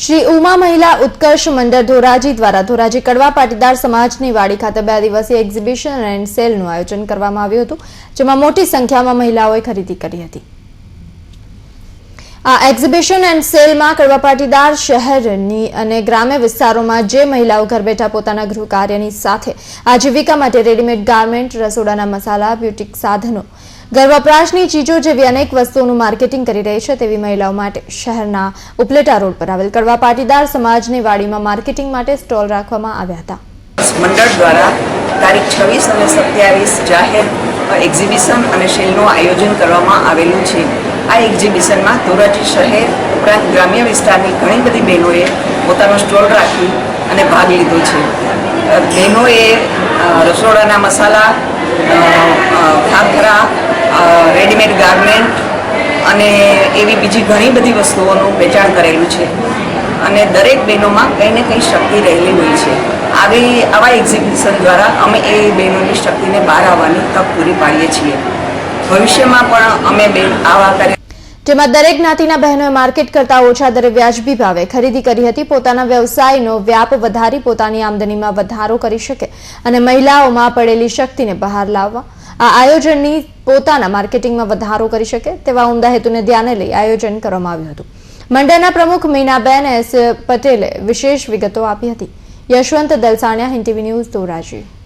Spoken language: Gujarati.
શ્રી ઉમા મહિલા ઉત્કર્ષ મંડળ ધોરાજી દ્વારા ધોરાજી કડવા પાટીદાર સમાજની વાડી ખાતે 2 દિવસીય એક્ઝિબિશન એન્ડ સેલનું આયોજન કરવામાં આવ્યું હતું, જેમાં મોટી સંખ્યામાં મહિલાઓએ ખરીદી કરી હતી। આ એક્ઝિબિશન એન્ડ સેલમાં કડવા પાટીદાર શહેરની અને ગ્રામ્ય વિસ્તારોમાં જે મહિલાઓ ઘર બેઠા પોતાના ગૃહ કાર્યની સાથે આજીવિકા માટે રેડીમેડ ગાર્મેન્ટ, રસોડાના મસાલા, બ્યુટી સાધનો, ઘર વપરાશની ચીજો જેવી અનેક વસ્તુઓનું માર્કેટિંગ કરી રહી છે તેવી મહિલાઓ માટે શહેરના ઉપલેટા રોડ પર આવેલ કડવા પાટીદાર સમાજની વાડીમાં માર્કેટિંગ માટે સ્ટોલ રાખવામાં આવ્યા હતા। મંડળ દ્વારા તારીખ 26 અને 27 જાહેર એક્ઝિબિશન અને સેલનું આયોજન કરવામાં આવેલું છે। આ એક્ઝિબિશનમાં ધોરાજી શહેર ઉપરાંત ગ્રામ્ય વિસ્તારની ઘણી બધી બહેનોએ પોતાનો સ્ટોલ રાખી અને ભાગ લીધો છે। બહેનોએ રસોડાના મસાલા, ખાખરા, રેડીમેડ ગાર્મેન્ટ અને એવી બીજી ઘણી બધી વસ્તુઓનું વેચાણ કરેલું છે અને દરેક બહેનોમાં કંઈ ને કંઈ શક્તિ રહેલી હોય છે। આવા એક્ઝિબિશન દ્વારા અમે એ બહેનોની શક્તિને બહાર આવવાની તક પૂરી પાડીએ છીએ। ભવિષ્યમાં પણ અમે આવા કાર્ય જેમાં દરેક જ્ઞાતિના બહેનોએ માર્કેટ કરતા ઓછા દરે વ્યાજબી ભાવે ખરીદી કરી હતી। પોતાના વ્યવસાયનો વ્યાપ વધારી પોતાની આમદનીમાં વધારો કરી શકે અને મહિલાઓમાં પડેલી શક્તિને બહાર લાવવા આ આયોજનની પોતાના માર્કેટિંગમાં વધારો કરી શકે તેવા ઉમદા હેતુને ધ્યાને લઈ આયોજન કરવામાં આવ્યું હતું। મંડળના પ્રમુખ મીનાબેન એસ પટેલે વિશેષ વિગતો આપી હતી। Yashwant Dalsania, Hind TV news, Dhoraji.